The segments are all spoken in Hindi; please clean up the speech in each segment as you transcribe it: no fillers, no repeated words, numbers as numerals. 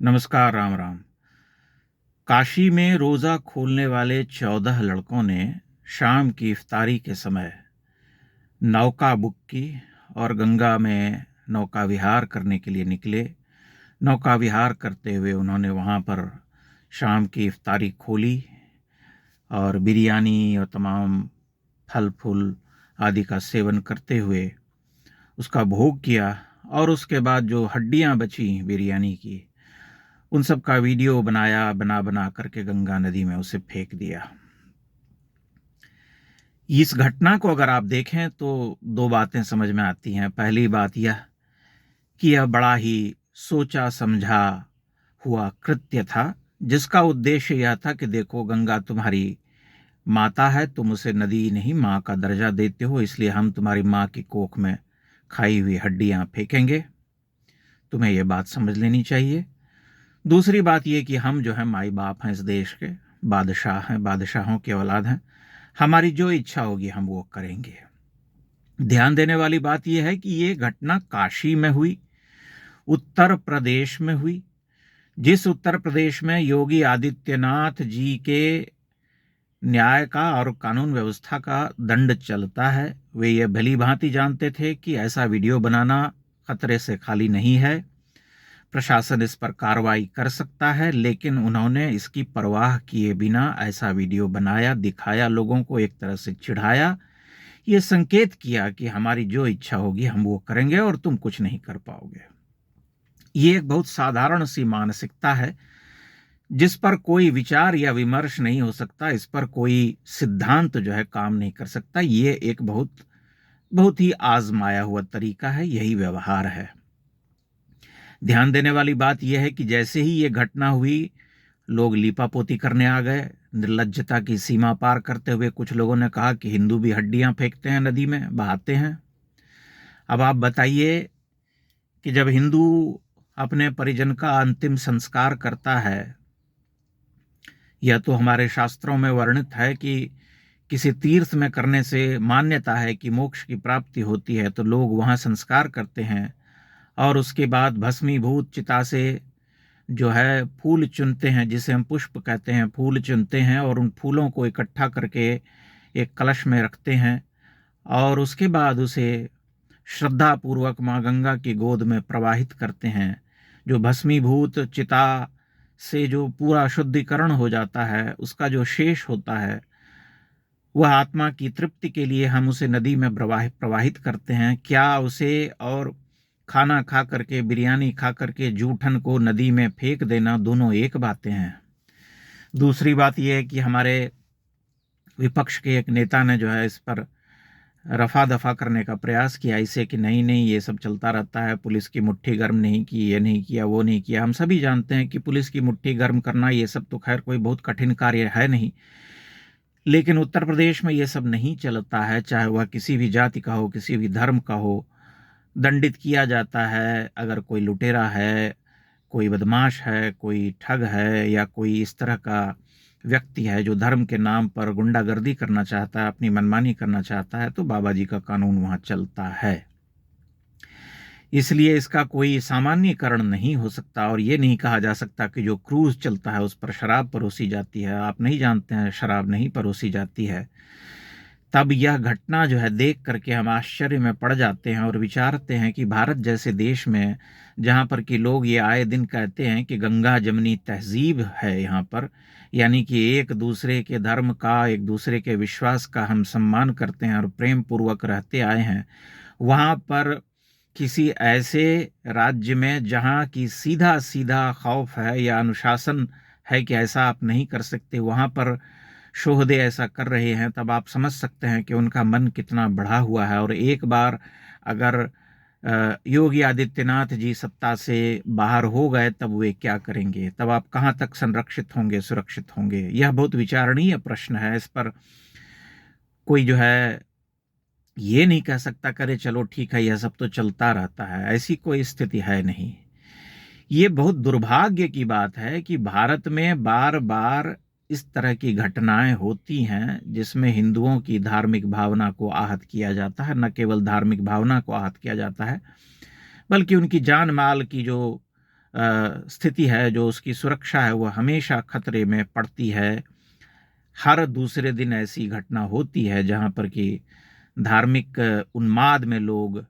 नमस्कार, राम राम। काशी में रोज़ा खोलने वाले 14 लड़कों ने शाम की इफ्तारी के समय नौका बुक की और गंगा में नौका विहार करने के लिए निकले। नौका विहार करते हुए उन्होंने वहाँ पर शाम की इफ्तारी खोली और बिरयानी और तमाम फल फूल आदि का सेवन करते हुए उसका भोग किया और उसके बाद जो हड्डियाँ बची बिरयानी की, उन सब का वीडियो बनाया, बना बना करके गंगा नदी में उसे फेंक दिया। इस घटना को अगर आप देखें तो दो बातें समझ में आती हैं। पहली बात यह कि यह बड़ा ही सोचा समझा हुआ कृत्य था, जिसका उद्देश्य यह था कि देखो, गंगा तुम्हारी माता है, तुम उसे नदी नहीं माँ का दर्जा देते हो, इसलिए हम तुम्हारी माँ की कोख में खाई हुई हड्डियां फेंकेंगे। तुम्हें यह बात समझ लेनी चाहिए। दूसरी बात यह कि हम जो है माई बाप हैं, इस देश के बादशाह हैं, बादशाहों के औलाद हैं। हमारी जो इच्छा होगी हम वो करेंगे। ध्यान देने वाली बात यह है कि ये घटना काशी में हुई, उत्तर प्रदेश में हुई। जिस उत्तर प्रदेश में योगी आदित्यनाथ जी के न्याय का और कानून व्यवस्था का दंड चलता है, वे ये भली भांति जानते थे कि ऐसा वीडियो बनाना खतरे से खाली नहीं है। प्रशासन इस पर कार्रवाई कर सकता है, लेकिन उन्होंने इसकी परवाह किए बिना ऐसा वीडियो बनाया, दिखाया, लोगों को एक तरह से चिढ़ाया। ये संकेत किया कि हमारी जो इच्छा होगी हम वो करेंगे और तुम कुछ नहीं कर पाओगे। ये एक बहुत साधारण सी मानसिकता है, जिस पर कोई विचार या विमर्श नहीं हो सकता, इस पर कोई सिद्धांत जो है काम नहीं कर सकता। ये एक बहुत बहुत ही आजमाया हुआ तरीका है, यही व्यवहार है। ध्यान देने वाली बात यह है कि जैसे ही ये घटना हुई, लोग लीपापोती करने आ गए। निर्लज्जता की सीमा पार करते हुए कुछ लोगों ने कहा कि हिंदू भी हड्डियां फेंकते हैं, नदी में बहाते हैं। अब आप बताइए कि जब हिंदू अपने परिजन का अंतिम संस्कार करता है, यह तो हमारे शास्त्रों में वर्णित है कि किसी तीर्थ में करने से मान्यता है कि मोक्ष की प्राप्ति होती है, तो लोग वहां संस्कार करते हैं और उसके बाद भस्मीभूत चिता से जो है फूल चुनते हैं, जिसे हम पुष्प कहते हैं, फूल चुनते हैं और उन फूलों को इकट्ठा करके एक कलश में रखते हैं और उसके बाद उसे श्रद्धा पूर्वक माँ गंगा की गोद में प्रवाहित करते हैं। जो भस्मीभूत चिता से जो पूरा शुद्धिकरण हो जाता है, उसका जो शेष होता है, वह आत्मा की तृप्ति के लिए हम उसे नदी में प्रवाहित करते हैं। क्या उसे और खाना खा करके, बिरयानी खा करके जूठन को नदी में फेंक देना, दोनों एक बातें हैं। दूसरी बात यह है कि हमारे विपक्ष के एक नेता ने जो है इस पर रफा दफा करने का प्रयास किया, इसे कि नहीं नहीं ये सब चलता रहता है, पुलिस की मुट्ठी गर्म नहीं की, ये नहीं किया, वो नहीं किया। हम सभी जानते हैं कि पुलिस की मुट्ठी गर्म करना ये सब तो खैर कोई बहुत कठिन कार्य है नहीं, लेकिन उत्तर प्रदेश में ये सब नहीं चलता है। चाहे वह किसी भी जाति का हो, किसी भी धर्म का हो, दंडित किया जाता है। अगर कोई लुटेरा है, कोई बदमाश है, कोई ठग है या कोई इस तरह का व्यक्ति है जो धर्म के नाम पर गुंडागर्दी करना चाहता है, अपनी मनमानी करना चाहता है, तो बाबा जी का कानून वहां चलता है। इसलिए इसका कोई सामान्यीकरण नहीं हो सकता और ये नहीं कहा जा सकता कि जो क्रूज चलता है उस पर शराब परोसी जाती है। आप नहीं जानते हैं, शराब नहीं परोसी जाती है। तब यह घटना जो है देख करके हम आश्चर्य में पड़ जाते हैं और विचारते हैं कि भारत जैसे देश में, जहाँ पर कि लोग ये आए दिन कहते हैं कि गंगा जमनी तहजीब है यहाँ पर, यानी कि एक दूसरे के धर्म का, एक दूसरे के विश्वास का हम सम्मान करते हैं और प्रेम पूर्वक रहते आए हैं, वहाँ पर किसी ऐसे राज्य में जहाँ की सीधा सीधा खौफ है या अनुशासन है कि ऐसा आप नहीं कर सकते, वहाँ पर शोहदे ऐसा कर रहे हैं, तब आप समझ सकते हैं कि उनका मन कितना बढ़ा हुआ है। और एक बार अगर योगी आदित्यनाथ जी सत्ता से बाहर हो गए, तब वे क्या करेंगे? तब आप कहाँ तक संरक्षित होंगे, सुरक्षित होंगे? यह बहुत विचारणीय प्रश्न है। इस पर कोई जो है ये नहीं कह सकता करे चलो ठीक है, यह सब तो चलता रहता है। ऐसी कोई स्थिति है नहीं। ये बहुत दुर्भाग्य की बात है कि भारत में बार बार इस तरह की घटनाएं होती हैं, जिसमें हिंदुओं की धार्मिक भावना को आहत किया जाता है। न केवल धार्मिक भावना को आहत किया जाता है, बल्कि उनकी जान माल की जो स्थिति है, जो उसकी सुरक्षा है, वह हमेशा खतरे में पड़ती है। हर दूसरे दिन ऐसी घटना होती है जहाँ पर कि धार्मिक उन्माद में लोग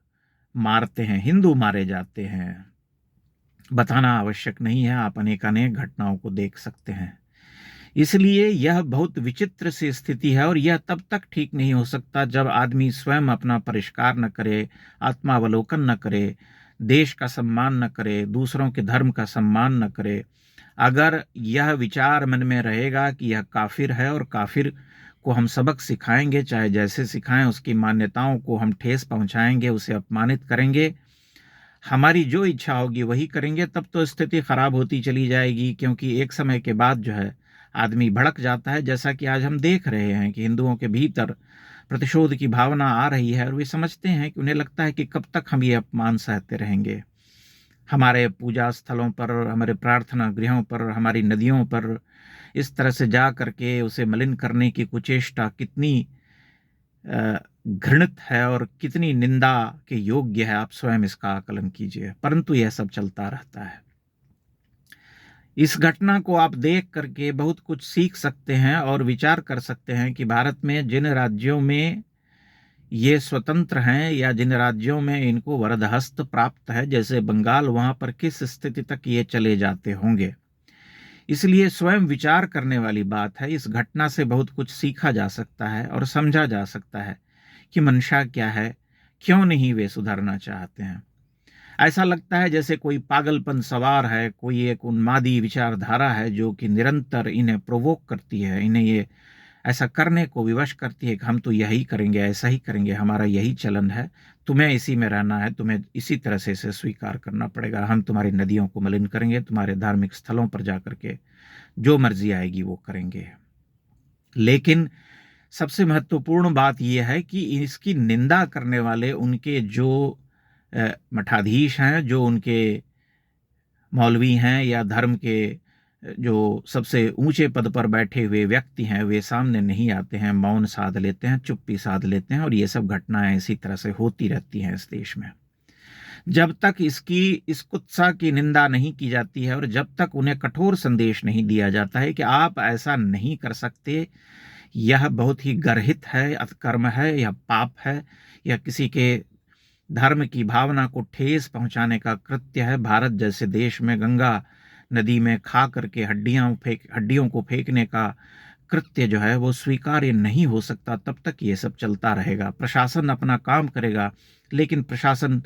मारते हैं, हिंदू मारे जाते हैं। बताना आवश्यक नहीं है, आप अनेकानेक घटनाओं को देख सकते हैं। इसलिए यह बहुत विचित्र सी स्थिति है और यह तब तक ठीक नहीं हो सकता जब आदमी स्वयं अपना परिष्कार न करे, आत्मावलोकन न करे, देश का सम्मान न करे, दूसरों के धर्म का सम्मान न करे। अगर यह विचार मन में रहेगा कि यह काफिर है और काफिर को हम सबक सिखाएंगे, चाहे जैसे सिखाएं, उसकी मान्यताओं को हम ठेस पहुंचाएंगे, उसे अपमानित करेंगे, हमारी जो इच्छा होगी वही करेंगे, तब तो स्थिति खराब होती चली जाएगी। क्योंकि एक समय के बाद जो है आदमी भड़क जाता है, जैसा कि आज हम देख रहे हैं कि हिंदुओं के भीतर प्रतिशोध की भावना आ रही है और वे समझते हैं कि उन्हें लगता है कि कब तक हम ये अपमान सहते रहेंगे। हमारे पूजा स्थलों पर, हमारे प्रार्थना गृहों पर, हमारी नदियों पर इस तरह से जा करके उसे मलिन करने की कुचेष्टा कितनी घृणित है और कितनी निंदा के योग्य है, आप स्वयं इसका आकलन कीजिए। परंतु यह सब चलता रहता है। इस घटना को आप देख करके बहुत कुछ सीख सकते हैं और विचार कर सकते हैं कि भारत में जिन राज्यों में ये स्वतंत्र हैं या जिन राज्यों में इनको वरदहस्त प्राप्त है, जैसे बंगाल, वहां पर किस स्थिति तक ये चले जाते होंगे। इसलिए स्वयं विचार करने वाली बात है। इस घटना से बहुत कुछ सीखा जा सकता है और समझा जा सकता है कि मंशा क्या है, क्यों नहीं वे सुधरना चाहते हैं। ऐसा लगता है जैसे कोई पागलपन सवार है, कोई एक उन्मादी विचारधारा है जो कि निरंतर इन्हें प्रोवोक करती है, इन्हें ये ऐसा करने को विवश करती है कि हम तो यही करेंगे, ऐसा ही करेंगे, हमारा यही चलन है, तुम्हें इसी में रहना है, तुम्हें इसी तरह से इसे स्वीकार करना पड़ेगा, हम तुम्हारी नदियों को मलिन करेंगे, तुम्हारे धार्मिक स्थलों पर जाकर के जो मर्जी आएगी वो करेंगे। लेकिन सबसे महत्वपूर्ण बात यह है कि इसकी निंदा करने वाले उनके जो मठाधीश हैं, जो उनके मौलवी हैं या धर्म के जो सबसे ऊंचे पद पर बैठे हुए व्यक्ति हैं, वे सामने नहीं आते हैं, मौन साध लेते हैं, चुप्पी साध लेते हैं और ये सब घटनाएं इसी तरह से होती रहती हैं इस देश में। जब तक इस कुत्सा की निंदा नहीं की जाती है और जब तक उन्हें कठोर संदेश नहीं दिया जाता है कि आप ऐसा नहीं कर सकते, यह बहुत ही गर्हित है, अधर्म है, यह पाप है, यह किसी के धर्म की भावना को ठेस पहुंचाने का कृत्य है। भारत जैसे देश में गंगा नदी में खा करके हड्डियों को फेंकने का कृत्य जो है वो स्वीकार्य नहीं हो सकता। तब तक ये सब चलता रहेगा। प्रशासन अपना काम करेगा, लेकिन प्रशासन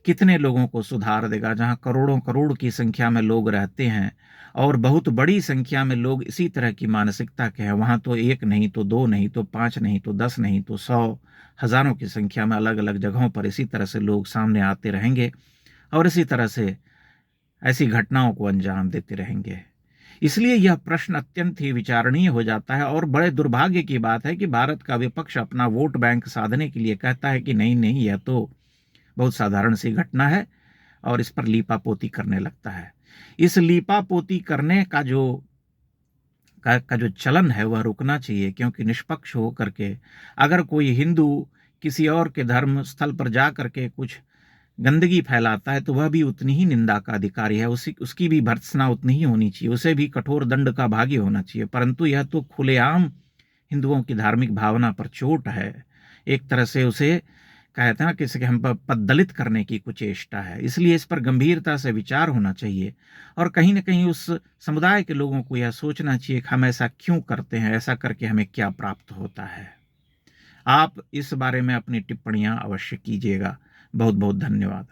कितने लोगों को सुधार देगा? जहां करोड़ों करोड़ की संख्या में लोग रहते हैं और बहुत बड़ी संख्या में लोग इसी तरह की मानसिकता के हैं, वहां तो एक नहीं तो दो नहीं तो 5 नहीं तो 10 नहीं तो 100 हजारों की संख्या में अलग अलग जगहों पर इसी तरह से लोग सामने आते रहेंगे और इसी तरह से ऐसी घटनाओं को अंजाम देते रहेंगे। इसलिए यह प्रश्न अत्यंत ही विचारणीय हो जाता है और बड़े दुर्भाग्य की बात है कि भारत का विपक्ष अपना वोट बैंक साधने के लिए कहता है कि नहीं नहीं, यह तो बहुत साधारण सी घटना है और इस पर लीपापोती करने लगता है। इस लीपापोती करने का जो चलन है वह रुकना चाहिए, क्योंकि निष्पक्ष हो करके अगर कोई हिंदू किसी और के धर्म स्थल पर जा करके कुछ गंदगी फैलाता है तो वह भी उतनी ही निंदा का अधिकारी है, उसकी भी भर्त्सना उतनी ही होनी चाहिए, उसे भी कठोर दंड का भागी होना चाहिए। परंतु यह तो खुलेआम हिंदुओं की धार्मिक भावना पर चोट है, एक तरह से उसे कहते हैं किसी के हम पर पद्दलित करने की कुचेष्टा है। इसलिए इस पर गंभीरता से विचार होना चाहिए और कहीं ना कहीं उस समुदाय के लोगों को यह सोचना चाहिए कि हम ऐसा क्यों करते हैं, ऐसा करके हमें क्या प्राप्त होता है। आप इस बारे में अपनी टिप्पणियां अवश्य कीजिएगा। बहुत बहुत धन्यवाद।